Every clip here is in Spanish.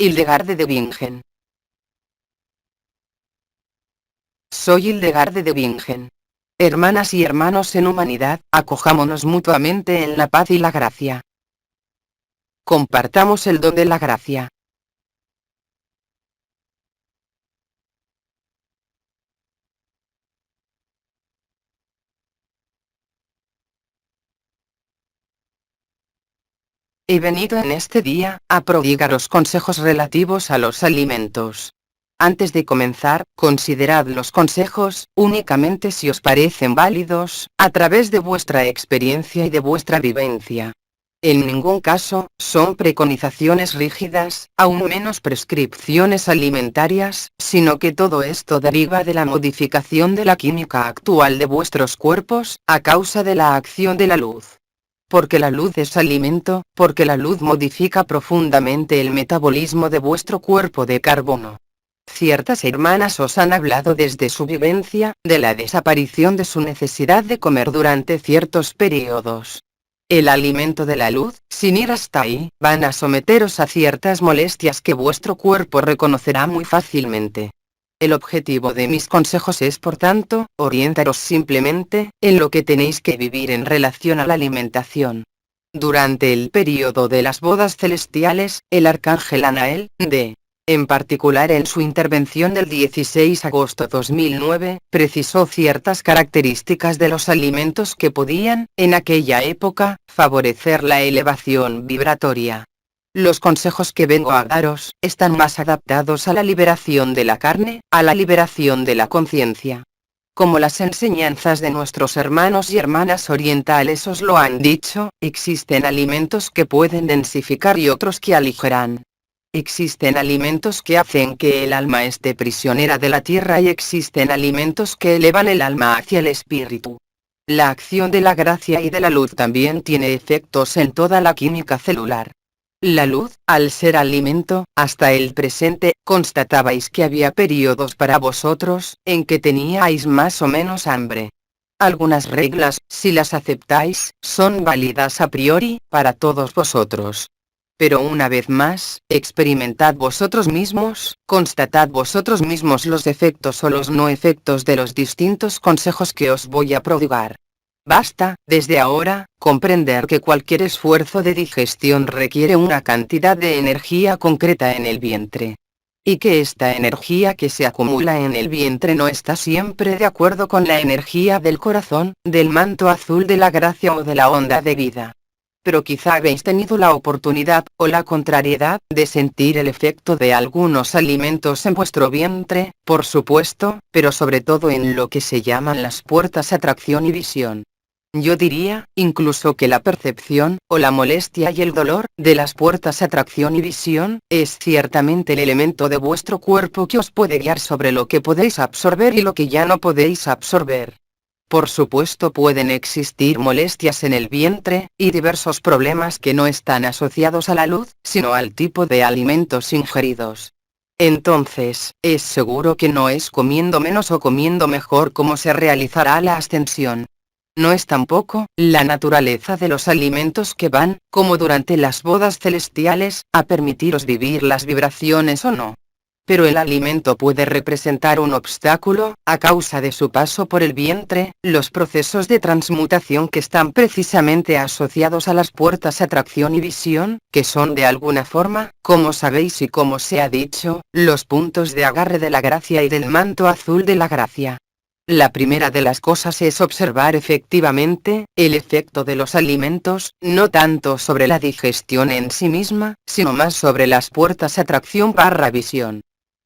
Hildegarde de Bingen. Soy Hildegarde de Bingen. Hermanas y hermanos en humanidad, acojámonos mutuamente en la paz y la gracia. Compartamos el don de la gracia. He venido en este día, a prodigaros consejos relativos a los alimentos. Antes de comenzar, considerad los consejos, únicamente si os parecen válidos, a través de vuestra experiencia y de vuestra vivencia. En ningún caso, son preconizaciones rígidas, aún menos prescripciones alimentarias, sino que todo esto deriva de la modificación de la química actual de vuestros cuerpos, a causa de la acción de la luz. Porque la luz es alimento, porque la luz modifica profundamente el metabolismo de vuestro cuerpo de carbono. Ciertas hermanas os han hablado desde su vivencia, de la desaparición de su necesidad de comer durante ciertos periodos. El alimento de la luz, sin ir hasta ahí, van a someteros a ciertas molestias que vuestro cuerpo reconocerá muy fácilmente. El objetivo de mis consejos es, por tanto, orientaros simplemente en lo que tenéis que vivir en relación a la alimentación. Durante el período de las bodas celestiales, el arcángel Anael, en particular en su intervención del 16 de agosto 2009, precisó ciertas características de los alimentos que podían, en aquella época, favorecer la elevación vibratoria. Los consejos que vengo a daros, están más adaptados a la liberación de la carne, a la liberación de la conciencia. Como las enseñanzas de nuestros hermanos y hermanas orientales os lo han dicho, existen alimentos que pueden densificar y otros que aligeran. Existen alimentos que hacen que el alma esté prisionera de la tierra y existen alimentos que elevan el alma hacia el espíritu. La acción de la gracia y de la luz también tiene efectos en toda la química celular. La luz, al ser alimento, hasta el presente, constatabais que había periodos para vosotros, en que teníais más o menos hambre. Algunas reglas, si las aceptáis, son válidas a priori, para todos vosotros. Pero una vez más, experimentad vosotros mismos, constatad vosotros mismos los efectos o los no efectos de los distintos consejos que os voy a prodigar. Basta, desde ahora, comprender que cualquier esfuerzo de digestión requiere una cantidad de energía concreta en el vientre. Y que esta energía que se acumula en el vientre no está siempre de acuerdo con la energía del corazón, del manto azul de la gracia o de la onda de vida. Pero quizá habéis tenido la oportunidad, o la contrariedad, de sentir el efecto de algunos alimentos en vuestro vientre, por supuesto, pero sobre todo en lo que se llaman las puertas atracción y visión. Yo diría, incluso que la percepción, o la molestia y el dolor, de las puertas atracción y visión, es ciertamente el elemento de vuestro cuerpo que os puede guiar sobre lo que podéis absorber y lo que ya no podéis absorber. Por supuesto pueden existir molestias en el vientre, y diversos problemas que no están asociados a la luz, sino al tipo de alimentos ingeridos. Entonces, es seguro que no es comiendo menos o comiendo mejor como se realizará la ascensión. No es tampoco la naturaleza de los alimentos que van, como durante las bodas celestiales, a permitiros vivir las vibraciones o no. Pero el alimento puede representar un obstáculo, a causa de su paso por el vientre, los procesos de transmutación que están precisamente asociados a las puertas atracción y visión, que son de alguna forma, como sabéis y como se ha dicho, los puntos de agarre de la gracia y del manto azul de la gracia. La primera de las cosas es observar efectivamente el efecto de los alimentos, no tanto sobre la digestión en sí misma, sino más sobre las puertas atracción/visión.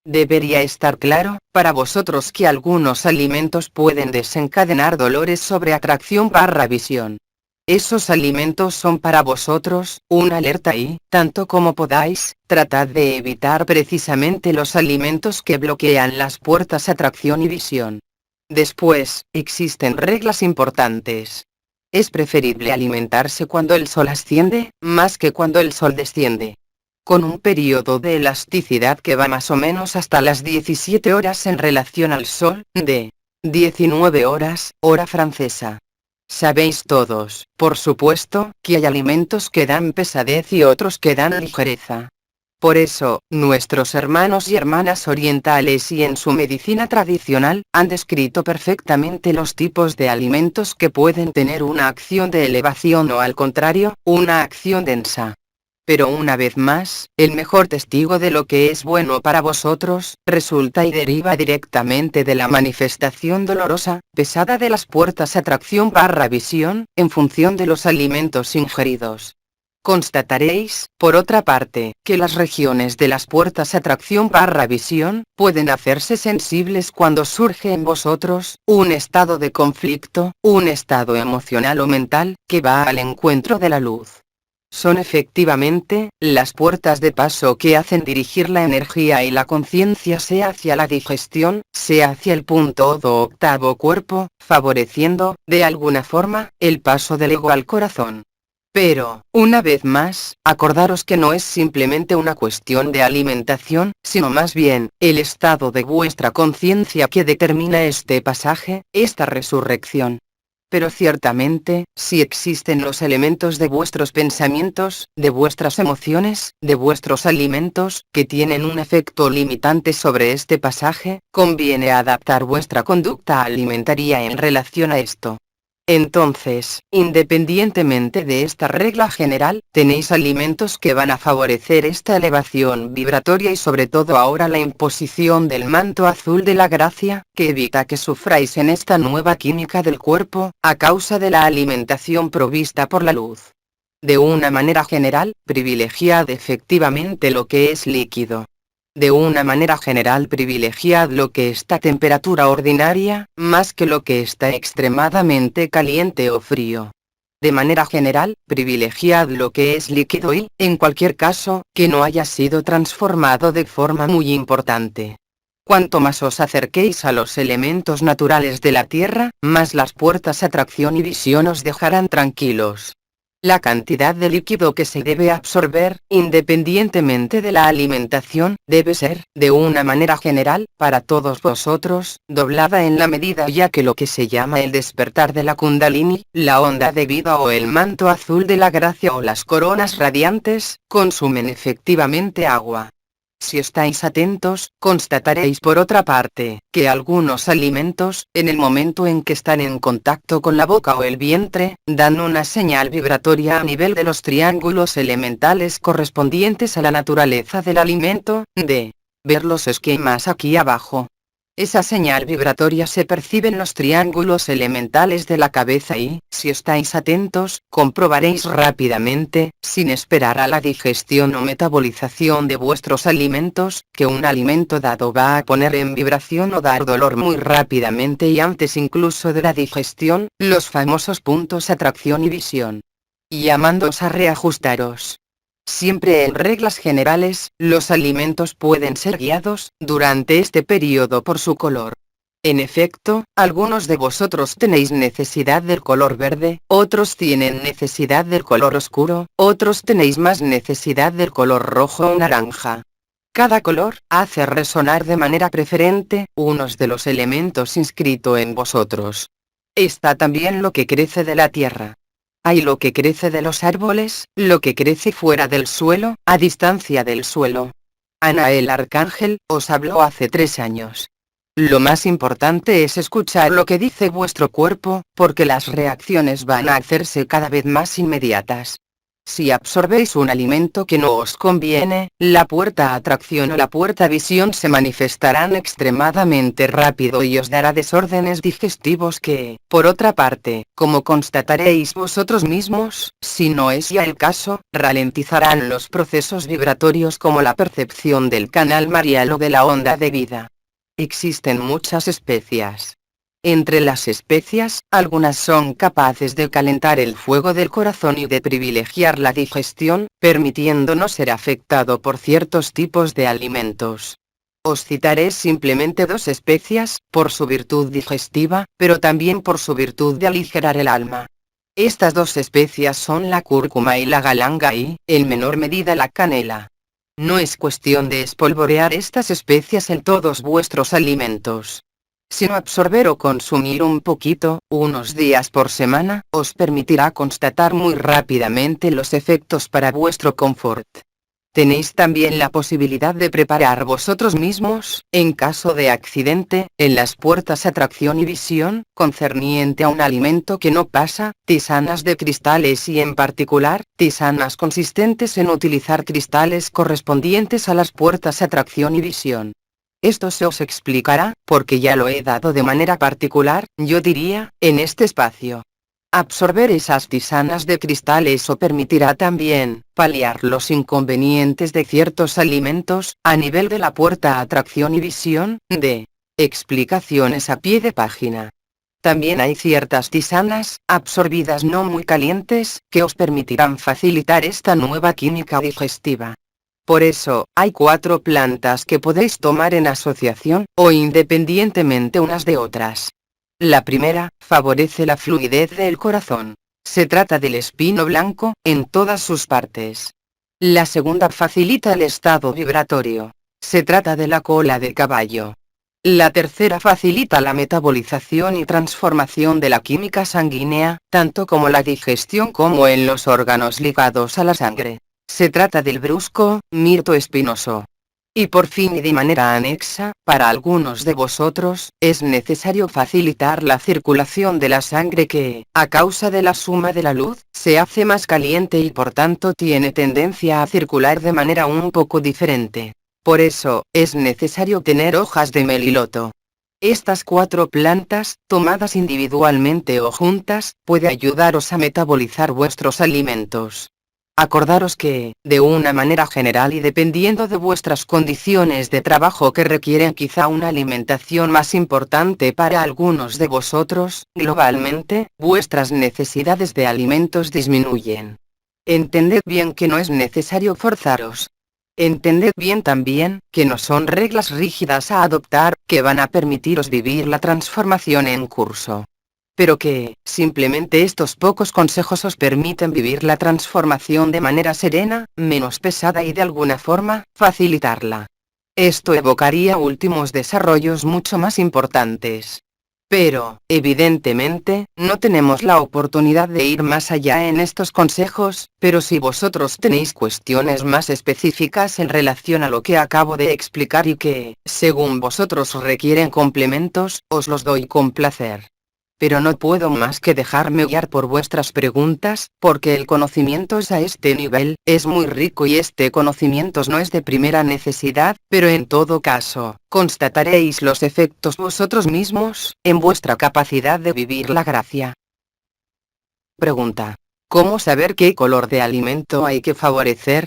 Debería estar claro, para vosotros que algunos alimentos pueden desencadenar dolores sobre atracción/visión. Esos alimentos son para vosotros, una alerta y, tanto como podáis, tratad de evitar precisamente los alimentos que bloquean las puertas atracción y visión. Después, existen reglas importantes. Es preferible alimentarse cuando el sol asciende, más que cuando el sol desciende. Con un periodo de elasticidad que va más o menos hasta las 17 horas en relación al sol, de 19 horas, hora francesa. Sabéis todos, por supuesto, que hay alimentos que dan pesadez y otros que dan ligereza. Por eso, nuestros hermanos y hermanas orientales y en su medicina tradicional, han descrito perfectamente los tipos de alimentos que pueden tener una acción de elevación o al contrario, una acción densa. Pero una vez más, el mejor testigo de lo que es bueno para vosotros, resulta y deriva directamente de la manifestación dolorosa, pesada de las puertas atracción/visión, en función de los alimentos ingeridos. Constataréis, por otra parte, que las regiones de las puertas atracción/visión, pueden hacerse sensibles cuando surge en vosotros, un estado de conflicto, un estado emocional o mental, que va al encuentro de la luz. Son efectivamente, las puertas de paso que hacen dirigir la energía y la conciencia sea hacia la digestión, sea hacia el punto o octavo cuerpo, favoreciendo, de alguna forma, el paso del ego al corazón. Pero, una vez más, acordaros que no es simplemente una cuestión de alimentación, sino más bien, el estado de vuestra conciencia que determina este pasaje, esta resurrección. Pero ciertamente, si existen los elementos de vuestros pensamientos, de vuestras emociones, de vuestros alimentos, que tienen un efecto limitante sobre este pasaje, conviene adaptar vuestra conducta alimentaria en relación a esto. Entonces, independientemente de esta regla general, tenéis alimentos que van a favorecer esta elevación vibratoria y sobre todo ahora la imposición del manto azul de la gracia, que evita que sufráis en esta nueva química del cuerpo, a causa de la alimentación provista por la luz. De una manera general, privilegiad efectivamente lo que es líquido. De una manera general privilegiad lo que está a temperatura ordinaria, más que lo que está extremadamente caliente o frío. De manera general, privilegiad lo que es líquido y, en cualquier caso, que no haya sido transformado de forma muy importante. Cuanto más os acerquéis a los elementos naturales de la tierra, más las puertas atracción y visión os dejarán tranquilos. La cantidad de líquido que se debe absorber, independientemente de la alimentación, debe ser, de una manera general, para todos vosotros, doblada en la medida ya que lo que se llama el despertar de la Kundalini, la onda de vida o el manto azul de la gracia o las coronas radiantes, consumen efectivamente agua. Si estáis atentos, constataréis por otra parte, que algunos alimentos, en el momento en que están en contacto con la boca o el vientre, dan una señal vibratoria a nivel de los triángulos elementales correspondientes a la naturaleza del alimento, de ver los esquemas aquí abajo. Esa señal vibratoria se percibe en los triángulos elementales de la cabeza y, si estáis atentos, comprobaréis rápidamente, sin esperar a la digestión o metabolización de vuestros alimentos, que un alimento dado va a poner en vibración o dar dolor muy rápidamente y antes incluso de la digestión, los famosos puntos atracción y visión. Llamándoos a reajustaros. Siempre en reglas generales, los alimentos pueden ser guiados, durante este periodo por su color. En efecto, algunos de vosotros tenéis necesidad del color verde, otros tienen necesidad del color oscuro, otros tenéis más necesidad del color rojo o naranja. Cada color hace resonar de manera preferente unos de los elementos inscrito en vosotros. Está también lo que crece de la tierra. Hay lo que crece de los árboles, lo que crece fuera del suelo, a distancia del suelo. Ana el Arcángel os habló hace 3 años. Lo más importante es escuchar lo que dice vuestro cuerpo, porque las reacciones van a hacerse cada vez más inmediatas. Si absorbéis un alimento que no os conviene, la puerta atracción o la puerta visión se manifestarán extremadamente rápido y os dará desórdenes digestivos que, por otra parte, como constataréis vosotros mismos, si no es ya el caso, ralentizarán los procesos vibratorios como la percepción del canal marial o de la onda de vida. Existen muchas especias. Entre las especias, algunas son capaces de calentar el fuego del corazón y de privilegiar la digestión, permitiendo no ser afectado por ciertos tipos de alimentos. Os citaré simplemente 2 especias, por su virtud digestiva, pero también por su virtud de aligerar el alma. Estas 2 especias son la cúrcuma y la galanga y, en menor medida, la canela. No es cuestión de espolvorear estas especias en todos vuestros alimentos, sino absorber o consumir un poquito, unos días por semana, os permitirá constatar muy rápidamente los efectos para vuestro confort. Tenéis también la posibilidad de preparar vosotros mismos, en caso de accidente, en las puertas atracción y visión, concerniente a un alimento que no pasa, tisanas de cristales y en particular, tisanas consistentes en utilizar cristales correspondientes a las puertas atracción y visión. Esto se os explicará, porque ya lo he dado de manera particular, yo diría, en este espacio. Absorber esas tisanas de cristales os permitirá también paliar los inconvenientes de ciertos alimentos, a nivel de la puerta atracción y visión, de explicaciones a pie de página. También hay ciertas tisanas, absorbidas no muy calientes, que os permitirán facilitar esta nueva química digestiva. Por eso, hay 4 plantas que podéis tomar en asociación, o independientemente unas de otras. La primera, favorece la fluidez del corazón. Se trata del espino blanco, en todas sus partes. La segunda facilita el estado vibratorio. Se trata de la cola de caballo. La tercera facilita la metabolización y transformación de la química sanguínea, tanto como la digestión como en los órganos ligados a la sangre. Se trata del brusco, mirto espinoso. Y por fin y de manera anexa, para algunos de vosotros, es necesario facilitar la circulación de la sangre que, a causa de la suma de la luz, se hace más caliente y por tanto tiene tendencia a circular de manera un poco diferente. Por eso, es necesario tener hojas de meliloto. Estas 4 plantas, tomadas individualmente o juntas, puede ayudaros a metabolizar vuestros alimentos. Acordaros que, de una manera general y dependiendo de vuestras condiciones de trabajo que requieren quizá una alimentación más importante para algunos de vosotros, globalmente, vuestras necesidades de alimentos disminuyen. Entended bien que no es necesario forzaros. Entended bien también, que no son reglas rígidas a adoptar, que van a permitiros vivir la transformación en curso. Pero que, simplemente estos pocos consejos os permiten vivir la transformación de manera serena, menos pesada y de alguna forma, facilitarla. Esto evocaría últimos desarrollos mucho más importantes. Pero, evidentemente, no tenemos la oportunidad de ir más allá en estos consejos, pero si vosotros tenéis cuestiones más específicas en relación a lo que acabo de explicar y que, según vosotros requieren complementos, os los doy con placer. Pero no puedo más que dejarme guiar por vuestras preguntas, porque el conocimiento a este nivel es muy rico y este conocimiento no es de primera necesidad, pero en todo caso, constataréis los efectos vosotros mismos, en vuestra capacidad de vivir la gracia. Pregunta: ¿cómo saber qué color de alimento hay que favorecer?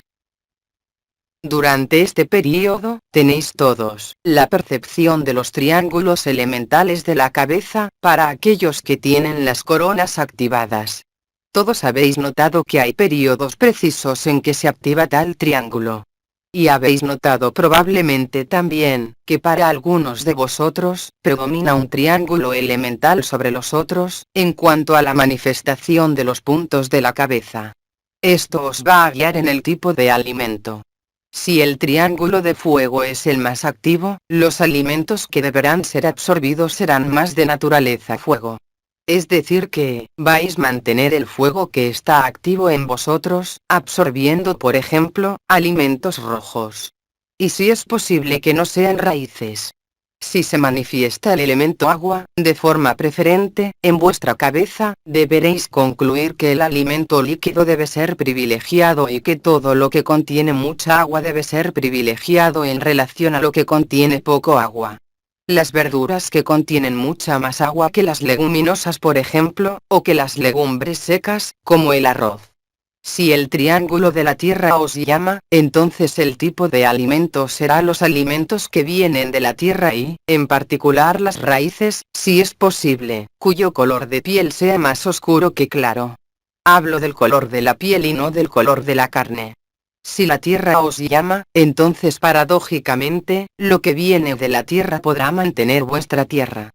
Durante este período, tenéis todos la percepción de los triángulos elementales de la cabeza, para aquellos que tienen las coronas activadas. Todos habéis notado que hay periodos precisos en que se activa tal triángulo. Y habéis notado probablemente también, que para algunos de vosotros, predomina un triángulo elemental sobre los otros, en cuanto a la manifestación de los puntos de la cabeza. Esto os va a guiar en el tipo de alimento. Si el triángulo de fuego es el más activo, los alimentos que deberán ser absorbidos serán más de naturaleza fuego. Es decir que, vais a mantener el fuego que está activo en vosotros, absorbiendo por ejemplo, alimentos rojos. Y si es posible que no sean raíces. Si se manifiesta el elemento agua, de forma preferente, en vuestra cabeza, deberéis concluir que el alimento líquido debe ser privilegiado y que todo lo que contiene mucha agua debe ser privilegiado en relación a lo que contiene poco agua. Las verduras que contienen mucha más agua que las leguminosas por ejemplo, o que las legumbres secas, como el arroz. Si el triángulo de la tierra os llama, entonces el tipo de alimento será los alimentos que vienen de la tierra y, en particular las raíces, si es posible, cuyo color de piel sea más oscuro que claro. Hablo del color de la piel y no del color de la carne. Si la tierra os llama, entonces paradójicamente, lo que viene de la tierra podrá mantener vuestra tierra.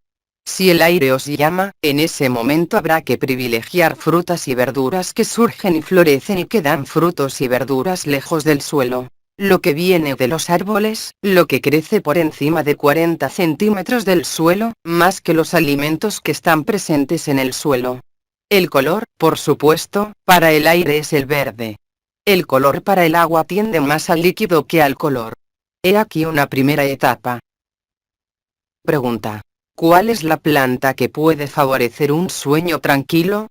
Si el aire os llama, en ese momento habrá que privilegiar frutas y verduras que surgen y florecen y que dan frutos y verduras lejos del suelo. Lo que viene de los árboles, lo que crece por encima de 40 centímetros del suelo, más que los alimentos que están presentes en el suelo. El color, por supuesto, para el aire es el verde. El color para el agua tiende más al líquido que al color. He aquí una primera etapa. Pregunta. ¿Cuál es la planta que puede favorecer un sueño tranquilo?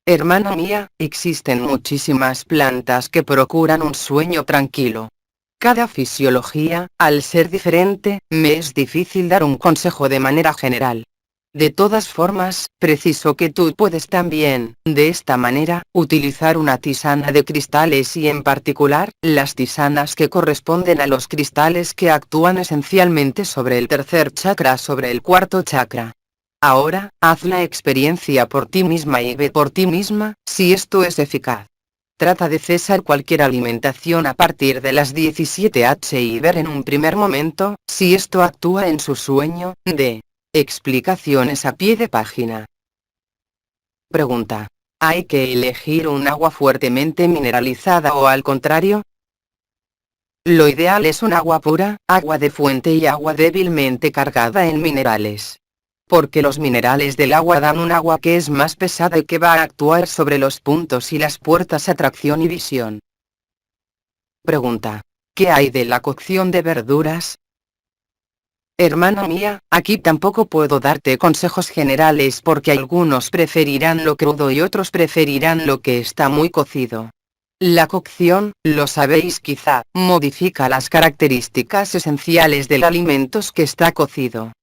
Hermana mía, existen muchísimas plantas que procuran un sueño tranquilo. Cada fisiología, al ser diferente, me es difícil dar un consejo de manera general. De todas formas, preciso que tú puedes también, de esta manera, utilizar una tisana de cristales y en particular, las tisanas que corresponden a los cristales que actúan esencialmente sobre el tercer chakra sobre el cuarto chakra. Ahora, haz la experiencia por ti misma y ve por ti misma, si esto es eficaz. Trata de cesar cualquier alimentación a partir de las 17h y ver en un primer momento, si esto actúa en su sueño, de explicaciones a pie de página. Pregunta. ¿Hay que elegir un agua fuertemente mineralizada o al contrario? Lo ideal es un agua pura, agua de fuente y agua débilmente cargada en minerales. Porque los minerales del agua dan un agua que es más pesada y que va a actuar sobre los puntos y las puertas atracción y visión. Pregunta. ¿Qué hay de la cocción de verduras? Hermana mía, aquí tampoco puedo darte consejos generales porque algunos preferirán lo crudo y otros preferirán lo que está muy cocido. La cocción, lo sabéis quizá, modifica las características esenciales del alimento que está cocido.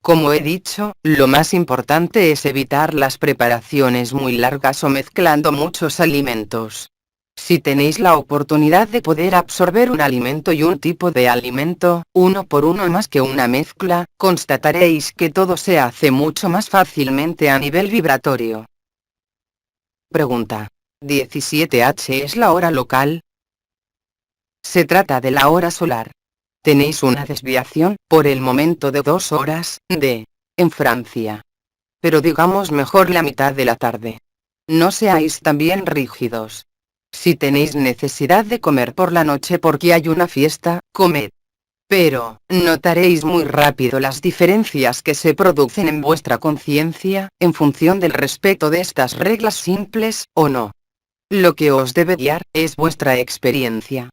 Como he dicho, lo más importante es evitar las preparaciones muy largas o mezclando muchos alimentos. Si tenéis la oportunidad de poder absorber un alimento y un tipo de alimento, uno por uno más que una mezcla, constataréis que todo se hace mucho más fácilmente a nivel vibratorio. Pregunta. ¿17h es la hora local? Se trata de la hora solar. Tenéis una desviación, por el momento de 2 horas, en Francia. Pero digamos mejor la mitad de la tarde. No seáis también rígidos. Si tenéis necesidad de comer por la noche porque hay una fiesta, comed. Pero, notaréis muy rápido las diferencias que se producen en vuestra conciencia, en función del respeto de estas reglas simples, o no. Lo que os debe guiar, es vuestra experiencia.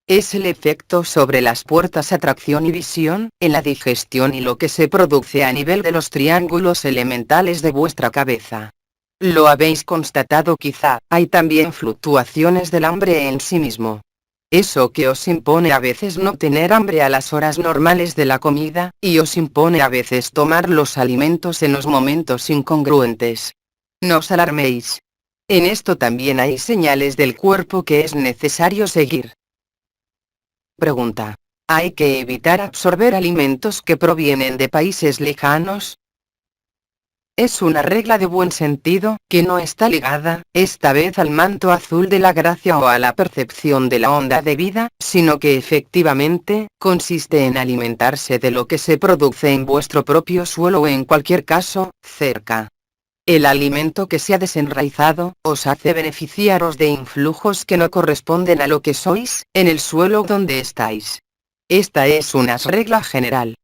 Es el efecto sobre las puertas atracción y visión, en la digestión y lo que se produce a nivel de los triángulos elementales de vuestra cabeza. Lo habéis constatado quizá, hay también fluctuaciones del hambre en sí mismo. Eso que os impone a veces no tener hambre a las horas normales de la comida, y os impone a veces tomar los alimentos en los momentos incongruentes. No os alarméis. En esto también hay señales del cuerpo que es necesario seguir. Pregunta. ¿Hay que evitar absorber alimentos que provienen de países lejanos? Es una regla de buen sentido, que no está ligada, esta vez al manto azul de la gracia o a la percepción de la onda de vida, sino que efectivamente, consiste en alimentarse de lo que se produce en vuestro propio suelo o en cualquier caso, cerca. El alimento que se ha desenraizado, os hace beneficiaros de influjos que no corresponden a lo que sois, en el suelo donde estáis. Esta es una regla general.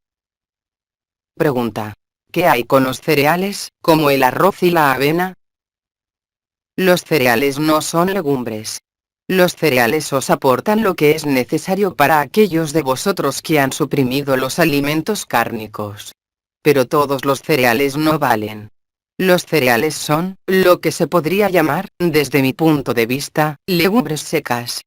Pregunta. ¿Qué hay con los cereales, como el arroz y la avena? Los cereales no son legumbres. Los cereales os aportan lo que es necesario para aquellos de vosotros que han suprimido los alimentos cárnicos. Pero todos los cereales no valen. Los cereales son, lo que se podría llamar, desde mi punto de vista, legumbres secas.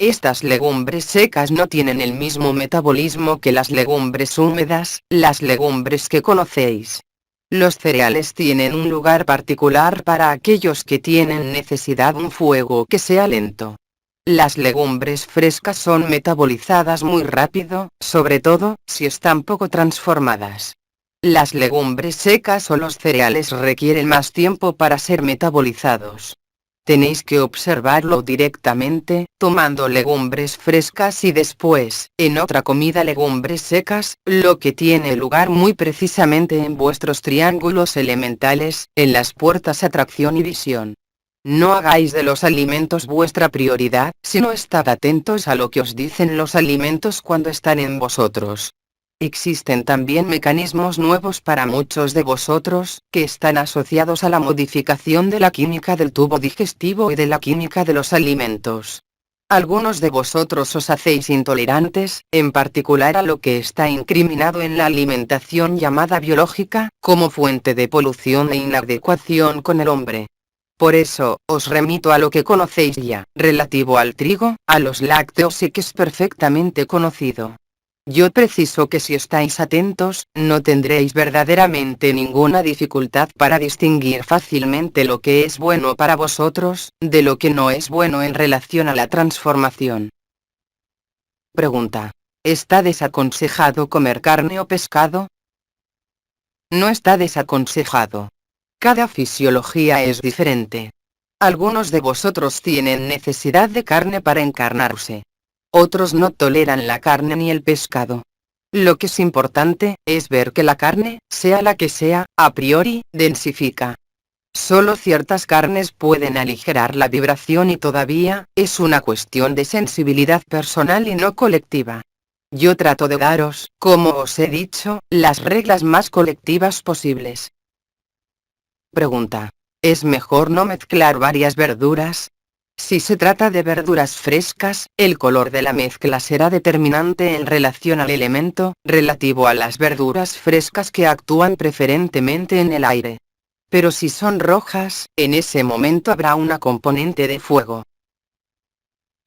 Estas legumbres secas no tienen el mismo metabolismo que las legumbres húmedas, las legumbres que conocéis. Los cereales tienen un lugar particular para aquellos que tienen necesidad de un fuego que sea lento. Las legumbres frescas son metabolizadas muy rápido, sobre todo, si están poco transformadas. Las legumbres secas o los cereales requieren más tiempo para ser metabolizados. Tenéis que observarlo directamente, tomando legumbres frescas y después, en otra comida legumbres secas, lo que tiene lugar muy precisamente en vuestros triángulos elementales, en las puertas atracción y visión. No hagáis de los alimentos vuestra prioridad, sino estad atentos a lo que os dicen los alimentos cuando están en vosotros. Existen también mecanismos nuevos para muchos de vosotros, que están asociados a la modificación de la química del tubo digestivo y de la química de los alimentos. Algunos de vosotros os hacéis intolerantes, en particular a lo que está incriminado en la alimentación llamada biológica, como fuente de polución e inadecuación con el hombre. Por eso, os remito a lo que conocéis ya, relativo al trigo, a los lácteos y que es perfectamente conocido. Yo preciso que si estáis atentos, no tendréis verdaderamente ninguna dificultad para distinguir fácilmente lo que es bueno para vosotros, de lo que no es bueno en relación a la transformación. Pregunta. ¿Está desaconsejado comer carne o pescado? No está desaconsejado. Cada fisiología es diferente. Algunos de vosotros tienen necesidad de carne para encarnarse. Otros no toleran la carne ni el pescado. Lo que es importante, es ver que la carne, sea la que sea, a priori, densifica. Solo ciertas carnes pueden aligerar la vibración y todavía, es una cuestión de sensibilidad personal y no colectiva. Yo trato de daros, como os he dicho, las reglas más colectivas posibles. Pregunta. ¿Es mejor no mezclar varias verduras? Si se trata de verduras frescas, el color de la mezcla será determinante en relación al elemento, relativo a las verduras frescas que actúan preferentemente en el aire. Pero si son rojas, en ese momento habrá una componente de fuego.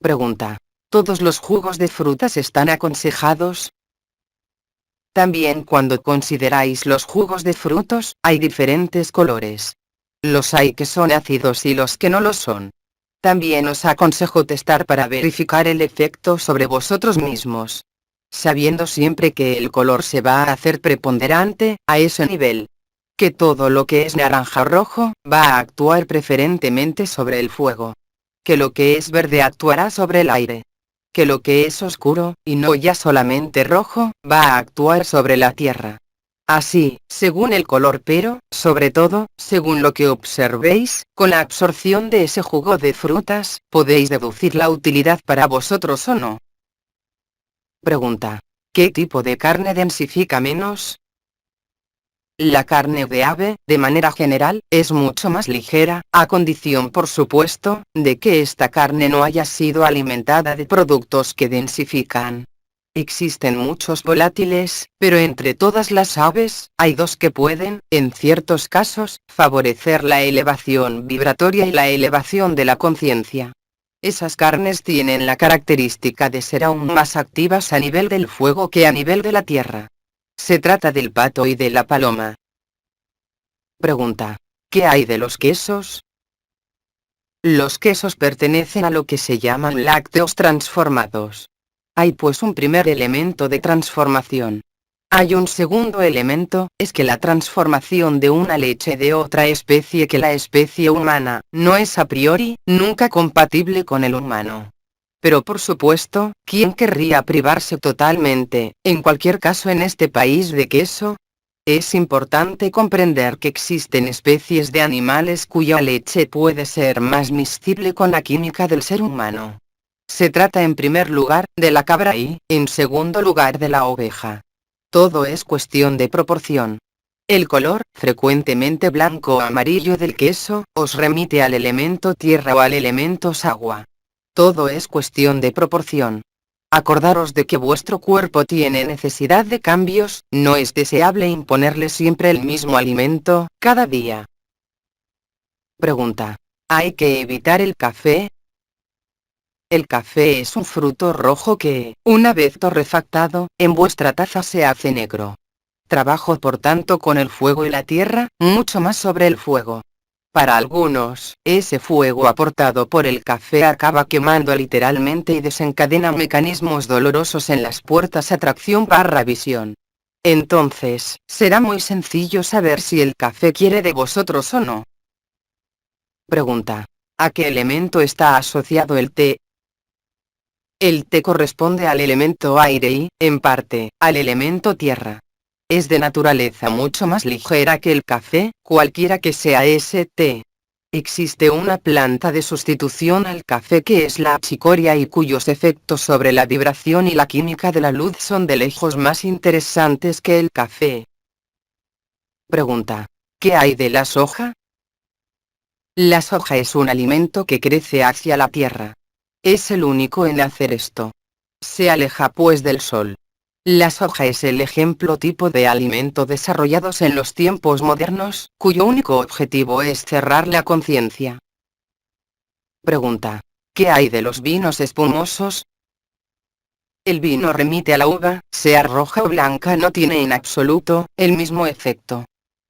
Pregunta. ¿Todos los jugos de frutas están aconsejados? También cuando consideráis los jugos de frutos, hay diferentes colores. Los hay que son ácidos y los que no lo son. También os aconsejo testar para verificar el efecto sobre vosotros mismos. Sabiendo siempre que el color se va a hacer preponderante, a ese nivel. Que todo lo que es naranja o rojo, va a actuar preferentemente sobre el fuego. Que lo que es verde actuará sobre el aire. Que lo que es oscuro, y no ya solamente rojo, va a actuar sobre la tierra. Así, según el color pero, sobre todo, según lo que observéis, con la absorción de ese jugo de frutas, podéis deducir la utilidad para vosotros o no. Pregunta. ¿Qué tipo de carne densifica menos? La carne de ave, de manera general, es mucho más ligera, a condición por supuesto, de que esta carne no haya sido alimentada de productos que densifican. Existen muchos volátiles, pero entre todas las aves, hay dos que pueden, en ciertos casos, favorecer la elevación vibratoria y la elevación de la conciencia. Esas carnes tienen la característica de ser aún más activas a nivel del fuego que a nivel de la tierra. Se trata del pato y de la paloma. Pregunta. ¿Qué hay de los quesos? Los quesos pertenecen a lo que se llaman lácteos transformados. Hay pues un primer elemento de transformación. Hay un segundo elemento, es que la transformación de una leche de otra especie que la especie humana, no es a priori, nunca compatible con el humano. Pero por supuesto, ¿quién querría privarse totalmente, en cualquier caso en este país de queso? Es importante comprender que existen especies de animales cuya leche puede ser más miscible con la química del ser humano. Se trata en primer lugar, de la cabra y, en segundo lugar de la oveja. Todo es cuestión de proporción. El color, frecuentemente blanco o amarillo del queso, os remite al elemento tierra o al elemento agua. Todo es cuestión de proporción. Acordaros de que vuestro cuerpo tiene necesidad de cambios, no es deseable imponerle siempre el mismo alimento, cada día. Pregunta. ¿Hay que evitar el café? El café es un fruto rojo que, una vez torrefactado, en vuestra taza se hace negro. Trabajo por tanto con el fuego y la tierra, mucho más sobre el fuego. Para algunos, ese fuego aportado por el café acaba quemando literalmente y desencadena mecanismos dolorosos en las puertas a tracción/visión. Entonces, será muy sencillo saber si el café quiere de vosotros o no. Pregunta. ¿A qué elemento está asociado el té? El té corresponde al elemento aire y, en parte, al elemento tierra. Es de naturaleza mucho más ligera que el café, cualquiera que sea ese té. Existe una planta de sustitución al café que es la achicoria y cuyos efectos sobre la vibración y la química de la luz son de lejos más interesantes que el café. Pregunta: ¿qué hay de la soja? La soja es un alimento que crece hacia la tierra. Es el único en hacer esto. Se aleja pues del sol. La soja es el ejemplo tipo de alimento desarrollados en los tiempos modernos, cuyo único objetivo es cerrar la conciencia. Pregunta: ¿qué hay de los vinos espumosos? El vino remite a la uva, sea roja o blanca, no tiene en absoluto el mismo efecto.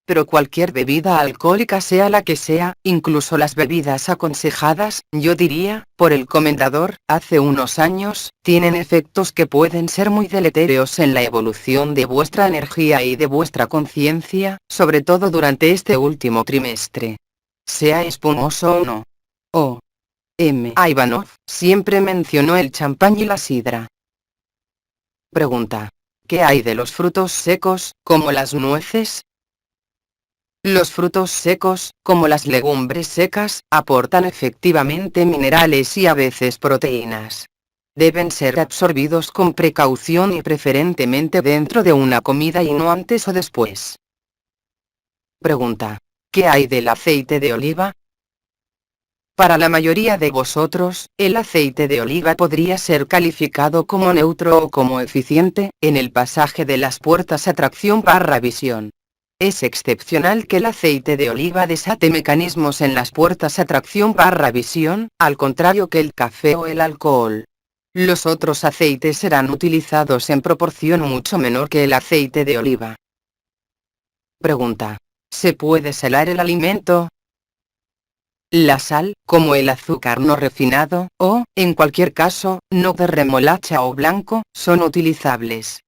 Pero cualquier bebida alcohólica, sea la que sea, incluso las bebidas aconsejadas, yo diría, por el comendador, hace unos años, tienen efectos que pueden ser muy deletéreos en la evolución de vuestra energía y de vuestra conciencia, sobre todo durante este último trimestre. Sea espumoso o no. O. M. Ivanov siempre mencionó el champán y la sidra. Pregunta: ¿qué hay de los frutos secos, como las nueces? Los frutos secos, como las legumbres secas, aportan efectivamente minerales y a veces proteínas. Deben ser absorbidos con precaución y preferentemente dentro de una comida y no antes o después. Pregunta: ¿qué hay del aceite de oliva? Para la mayoría de vosotros, el aceite de oliva podría ser calificado como neutro o como eficiente, en el pasaje de las puertas atracción/visión. Es excepcional que el aceite de oliva desate mecanismos en las puertas atracción/visión, al contrario que el café o el alcohol. Los otros aceites serán utilizados en proporción mucho menor que el aceite de oliva. Pregunta: ¿se puede salar el alimento? La sal, como el azúcar no refinado, o, en cualquier caso, no de remolacha o blanco, son utilizables.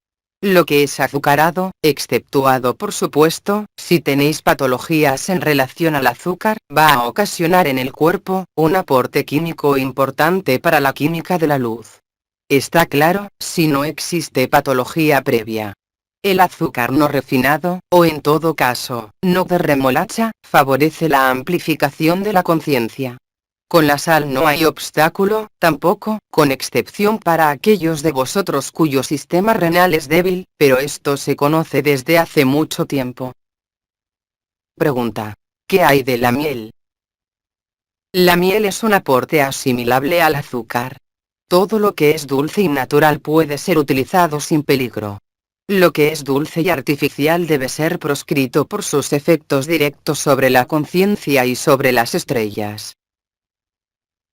Lo que es azucarado, exceptuado por supuesto, si tenéis patologías en relación al azúcar, va a ocasionar en el cuerpo, un aporte químico importante para la química de la luz. Está claro, si no existe patología previa. El azúcar no refinado, o en todo caso, no de remolacha, favorece la amplificación de la conciencia. Con la sal no hay obstáculo, tampoco, con excepción para aquellos de vosotros cuyo sistema renal es débil, pero esto se conoce desde hace mucho tiempo. Pregunta: ¿qué hay de la miel? La miel es un aporte asimilable al azúcar. Todo lo que es dulce y natural puede ser utilizado sin peligro. Lo que es dulce y artificial debe ser proscrito por sus efectos directos sobre la conciencia y sobre las estrellas.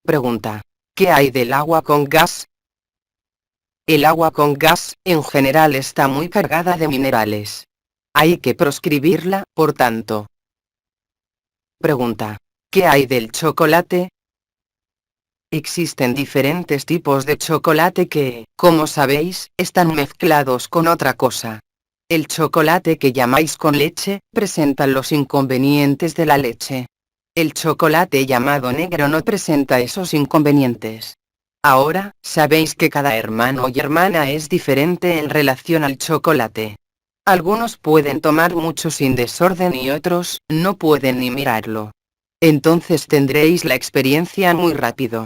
Pregunta: ¿qué hay del agua con gas? El agua con gas, en general, está muy cargada de minerales. Hay que proscribirla, por tanto. Pregunta: ¿qué hay del chocolate? Existen diferentes tipos de chocolate que, como sabéis, están mezclados con otra cosa. El chocolate que llamáis con leche, presenta los inconvenientes de la leche. El chocolate llamado negro no presenta esos inconvenientes. Ahora, sabéis que cada hermano y hermana es diferente en relación al chocolate. Algunos pueden tomar mucho sin desorden y otros, no pueden ni mirarlo. Entonces tendréis la experiencia muy rápido.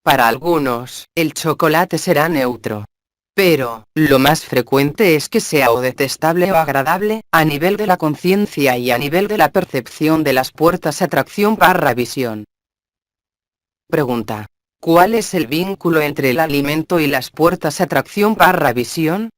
Para algunos, el chocolate será neutro. Pero, lo más frecuente es que sea o detestable o agradable, a nivel de la conciencia y a nivel de la percepción de las puertas atracción/visión. Pregunta: ¿cuál es el vínculo entre el alimento y las puertas atracción/visión?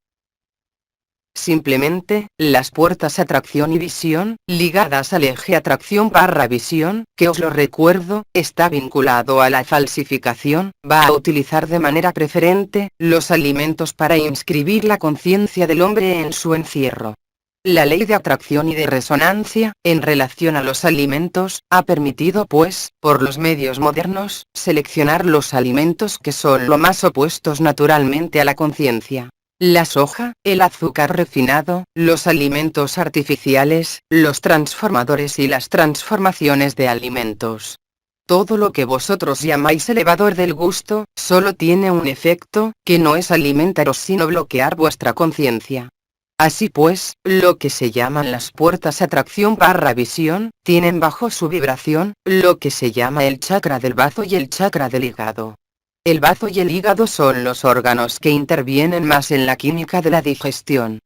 Simplemente, las puertas atracción y visión, ligadas al eje atracción/visión, que os lo recuerdo, está vinculado a la falsificación, va a utilizar de manera preferente, los alimentos para inscribir la conciencia del hombre en su encierro. La ley de atracción y de resonancia, en relación a los alimentos, ha permitido pues, por los medios modernos, seleccionar los alimentos que son lo más opuestos naturalmente a la conciencia. La soja, el azúcar refinado, los alimentos artificiales, los transformadores y las transformaciones de alimentos. Todo lo que vosotros llamáis elevador del gusto, solo tiene un efecto, que no es alimentaros sino bloquear vuestra conciencia. Así pues, lo que se llaman las puertas atracción/visión, tienen bajo su vibración, lo que se llama el chakra del bazo y el chakra del hígado. El bazo y el hígado son los órganos que intervienen más en la química de la digestión.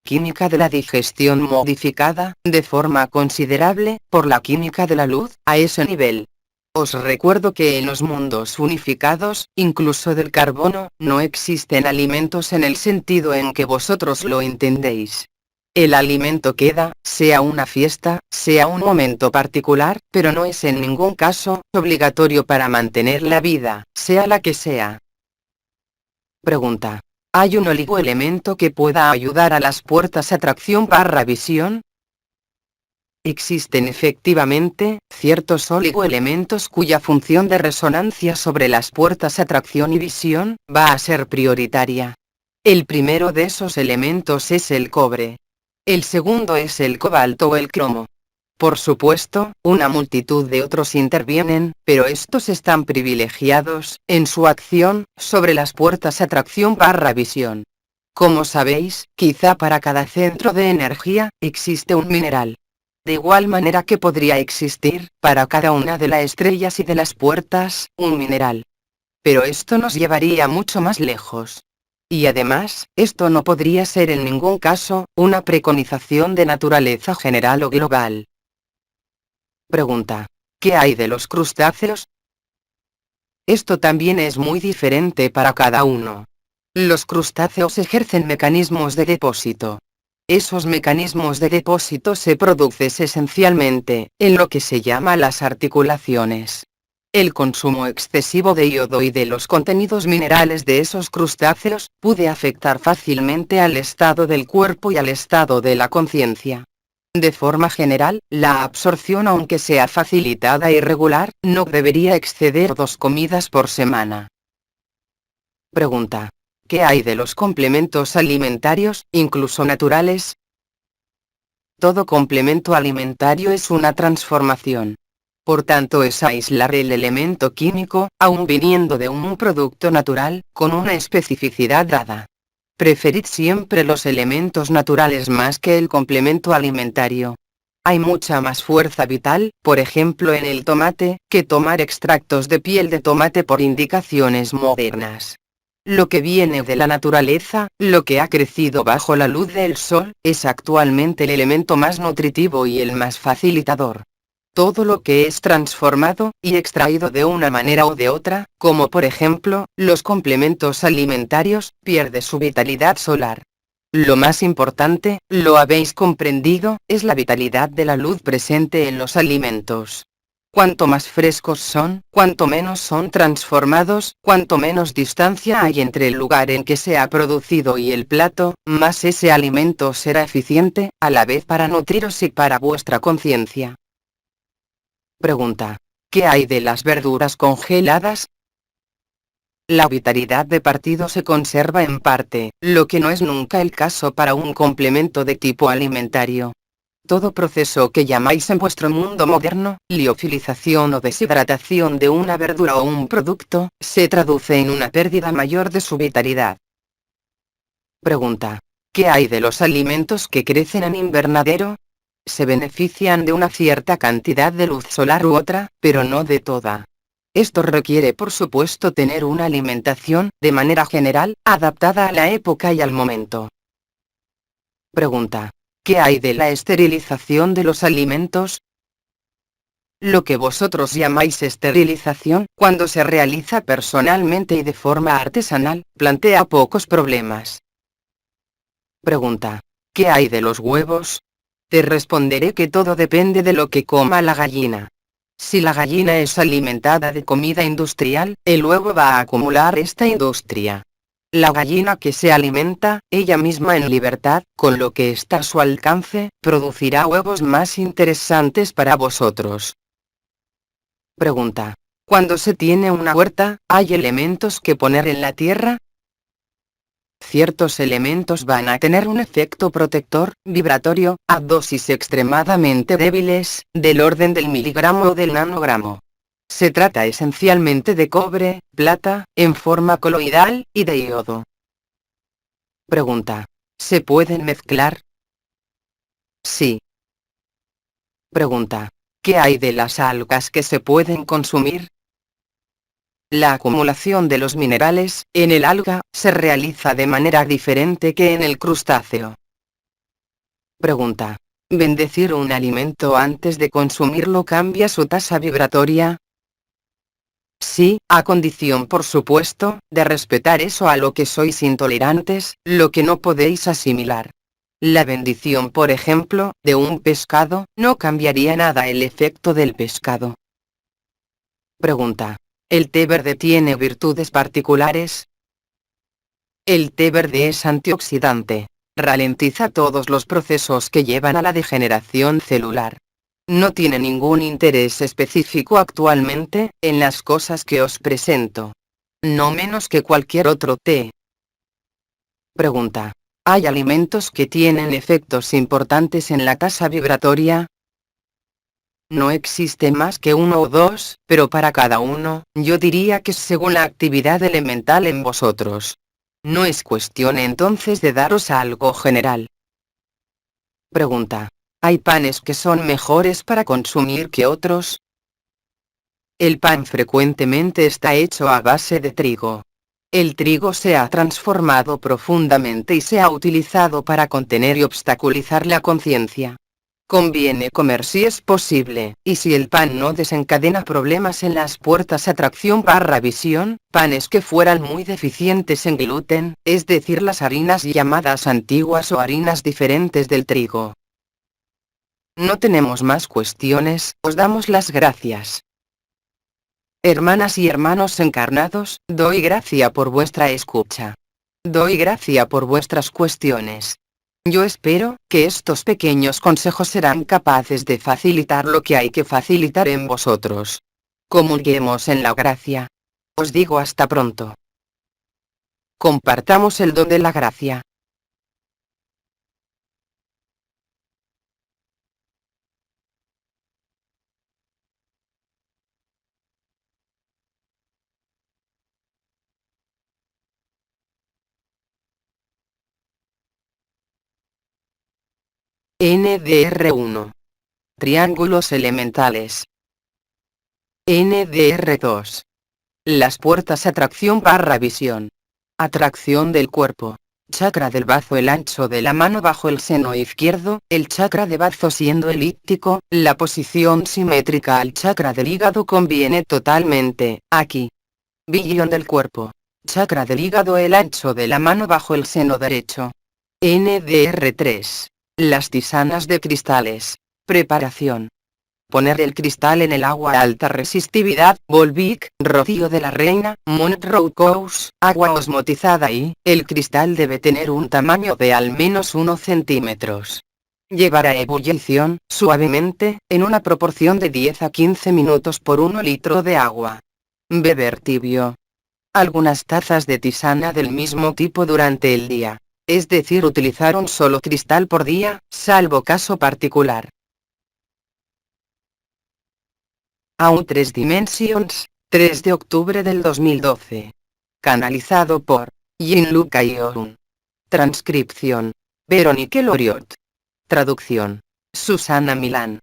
Química de la digestión modificada, de forma considerable, por la química de la luz, a ese nivel. Os recuerdo que en los mundos unificados, incluso del carbono, no existen alimentos en el sentido en que vosotros lo entendéis. El alimento queda, sea una fiesta, sea un momento particular, pero no es en ningún caso obligatorio para mantener la vida, sea la que sea. Pregunta. ¿Hay un oligoelemento que pueda ayudar a las puertas atracción/visión? Existen efectivamente, ciertos oligoelementos cuya función de resonancia sobre las puertas atracción y visión, va a ser prioritaria. El primero de esos elementos es el cobre. El segundo es el cobalto o el cromo. Por supuesto, una multitud de otros intervienen, pero estos están privilegiados, en su acción, sobre las puertas atracción/visión. Como sabéis, quizá para cada centro de energía, existe un mineral. De igual manera que podría existir, para cada una de las estrellas y de las puertas, un mineral. Pero esto nos llevaría mucho más lejos. Y además, esto no podría ser en ningún caso, una preconización de naturaleza general o global. Pregunta. ¿Qué hay de los crustáceos? Esto también es muy diferente para cada uno. Los crustáceos ejercen mecanismos de depósito. Esos mecanismos de depósito se producen esencialmente, en lo que se llama las articulaciones. El consumo excesivo de yodo y de los contenidos minerales de esos crustáceos, puede afectar fácilmente al estado del cuerpo y al estado de la conciencia. De forma general, la absorción, aunque sea facilitada y regular, no debería exceder 2 comidas por semana. Pregunta. ¿Qué hay de los complementos alimentarios, incluso naturales? Todo complemento alimentario es una transformación. Por tanto, es aislar el elemento químico, aun viniendo de un producto natural, con una especificidad dada. Preferid siempre los elementos naturales más que el complemento alimentario. Hay mucha más fuerza vital, por ejemplo en el tomate, que tomar extractos de piel de tomate por indicaciones modernas. Lo que viene de la naturaleza, lo que ha crecido bajo la luz del sol, es actualmente el elemento más nutritivo y el más facilitador. Todo lo que es transformado, y extraído de una manera o de otra, como por ejemplo, los complementos alimentarios, pierde su vitalidad solar. Lo más importante, lo habéis comprendido, es la vitalidad de la luz presente en los alimentos. Cuanto más frescos son, cuanto menos son transformados, cuanto menos distancia hay entre el lugar en que se ha producido y el plato, más ese alimento será eficiente, a la vez para nutriros y para vuestra conciencia. Pregunta. ¿Qué hay de las verduras congeladas? La vitalidad de partido se conserva en parte, lo que no es nunca el caso para un complemento de tipo alimentario. Todo proceso que llamáis en vuestro mundo moderno, liofilización o deshidratación de una verdura o un producto, se traduce en una pérdida mayor de su vitalidad. Pregunta. ¿Qué hay de los alimentos que crecen en invernadero? Se benefician de una cierta cantidad de luz solar u otra, pero no de toda. Esto requiere por supuesto tener una alimentación, de manera general, adaptada a la época y al momento. Pregunta. ¿Qué hay de la esterilización de los alimentos? Lo que vosotros llamáis esterilización, cuando se realiza personalmente y de forma artesanal, plantea pocos problemas. Pregunta. ¿Qué hay de los huevos? Te responderé que todo depende de lo que coma la gallina. Si la gallina es alimentada de comida industrial, el huevo va a acumular esta industria. La gallina que se alimenta, ella misma en libertad, con lo que está a su alcance, producirá huevos más interesantes para vosotros. Pregunta. Cuando se tiene una huerta, ¿hay elementos que poner en la tierra? Ciertos elementos van a tener un efecto protector, vibratorio, a dosis extremadamente débiles, del orden del miligramo o del nanogramo. Se trata esencialmente de cobre, plata, en forma coloidal, y de yodo. Pregunta. ¿Se pueden mezclar? Sí. Pregunta. ¿Qué hay de las algas que se pueden consumir? La acumulación de los minerales en el alga se realiza de manera diferente que en el crustáceo. Pregunta. ¿Bendecir un alimento antes de consumirlo cambia su tasa vibratoria? Sí, a condición por supuesto, de respetar eso a lo que sois intolerantes, lo que no podéis asimilar. La bendición, por ejemplo, de un pescado, no cambiaría nada el efecto del pescado. Pregunta. ¿El té verde tiene virtudes particulares? El té verde es antioxidante. Ralentiza todos los procesos que llevan a la degeneración celular. No tiene ningún interés específico actualmente en las cosas que os presento. No menos que cualquier otro té. Pregunta. ¿Hay alimentos que tienen efectos importantes en la tasa vibratoria? No existe más que uno o dos, pero para cada uno, yo diría que es según la actividad elemental en vosotros. No es cuestión entonces de daros algo general. Pregunta. ¿Hay panes que son mejores para consumir que otros? El pan frecuentemente está hecho a base de trigo. El trigo se ha transformado profundamente y se ha utilizado para contener y obstaculizar la conciencia. Conviene comer si es posible, y si el pan no desencadena problemas en las puertas atracción/visión, panes que fueran muy deficientes en gluten, es decir las harinas llamadas antiguas o harinas diferentes del trigo. No tenemos más cuestiones, os damos las gracias. Hermanas y hermanos encarnados, doy gracia por vuestra escucha. Doy gracia por vuestras cuestiones. Yo espero que estos pequeños consejos serán capaces de facilitar lo que hay que facilitar en vosotros. Comulguemos en la gracia. Os digo hasta pronto. Compartamos el don de la gracia. NDR1. Triángulos elementales. NDR2. Las puertas atracción/visión. Atracción del cuerpo. Chakra del bazo, el ancho de la mano bajo el seno izquierdo, el chakra de bazo siendo elíptico, la posición simétrica al chakra del hígado conviene totalmente, aquí. Visión del cuerpo. Chakra del hígado, el ancho de la mano bajo el seno derecho. NDR3. Las tisanas de cristales. Preparación. Poner el cristal en el agua a alta resistividad, Volvic, Rocío de la Reina, Montreux Coast, agua osmotizada y, el cristal debe tener un tamaño de al menos 1 centímetros. Llevar a ebullición, suavemente, en una proporción de 10 a 15 minutos por 1 litro de agua. Beber tibio. Algunas tazas de tisana del mismo tipo durante el día. Es decir, utilizar un solo cristal por día, salvo caso particular. Aún 3 Dimensions, 3 de octubre del 2012. Canalizado por Gianluca Ioun. Transcripción. Veronique Loriot. Traducción. Susana Milán.